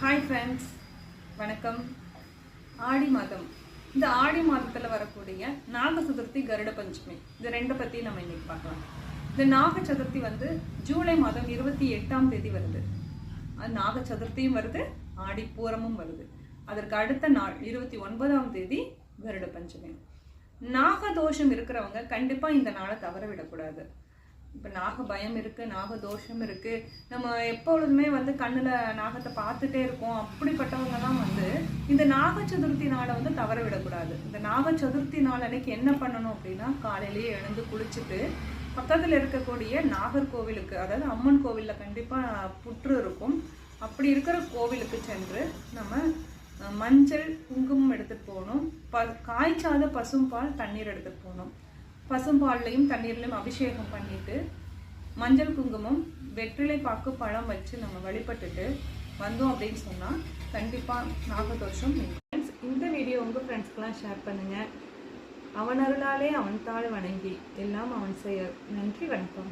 Hi friends, வணக்கம். ஆடி மாதம், இந்த ஆடி மாதத்தில் வரக்கூடிய நாக சதுர்த்தி, கருட பஞ்சமி, இது ரெண்டை பற்றி நம்ம இன்னைக்கு பார்க்கலாம். இந்த நாக சதுர்த்தி ஜூலை மாதம் 28ஆம் தேதி வருது. அது நாக சதுர்த்தியும் வருது, ஆடி பூரமும் வருது. அதற்கு அடுத்த நாள் 29ஆம் தேதி கருட பஞ்சமி. நாகதோஷம் இருக்கிறவங்க கண்டிப்பாக இந்த நாளை தவற விடக்கூடாது. இப்போ நாக பயம் இருக்குது, நாக தோஷம் இருக்குது, நம்ம எப்பொழுதுமே கண்ணில் நாகத்தை பார்த்துட்டே இருக்கோம். அப்படிப்பட்டவங்கலாம் இந்த நாக சதுர்த்தி நாளை தவற விடக்கூடாது. இந்த நாக சதுர்த்தி நாள் அன்னைக்கு என்ன பண்ணணும் அப்படின்னா, காலையிலேயே எழுந்து குளிச்சுட்டு பக்கத்தில் இருக்கக்கூடிய நாகர்கோவிலுக்கு, அதாவது அம்மன் கோவிலில் கண்டிப்பாக புற்று இருக்கும், அப்படி இருக்கிற கோவிலுக்கு சென்று நம்ம மஞ்சள் குங்குமம் எடுத்துகிட்டு போகணும். காய்ச்சாத பசும்பால் தண்ணீர் எடுத்துகிட்டு போகணும். பசும்பால்லையும் தண்ணீர்லையும் அபிஷேகம் பண்ணிட்டு மஞ்சள் குங்குமம் வெற்றிலை பாக்கு பழம் வச்சு நம்ம வழிபட்டுட்டு வந்தோம் அப்படின்னு சொன்னால் கண்டிப்பாக நாகதோஷம். இந்த வீடியோ உங்கள் ஃப்ரெண்ட்ஸ்க்கெலாம் ஷேர் பண்ணுங்கள். அவன் அருளாலே அவன் தாழ் வணங்கி எல்லாம் அவன் செயல். நன்றி, வணக்கம்.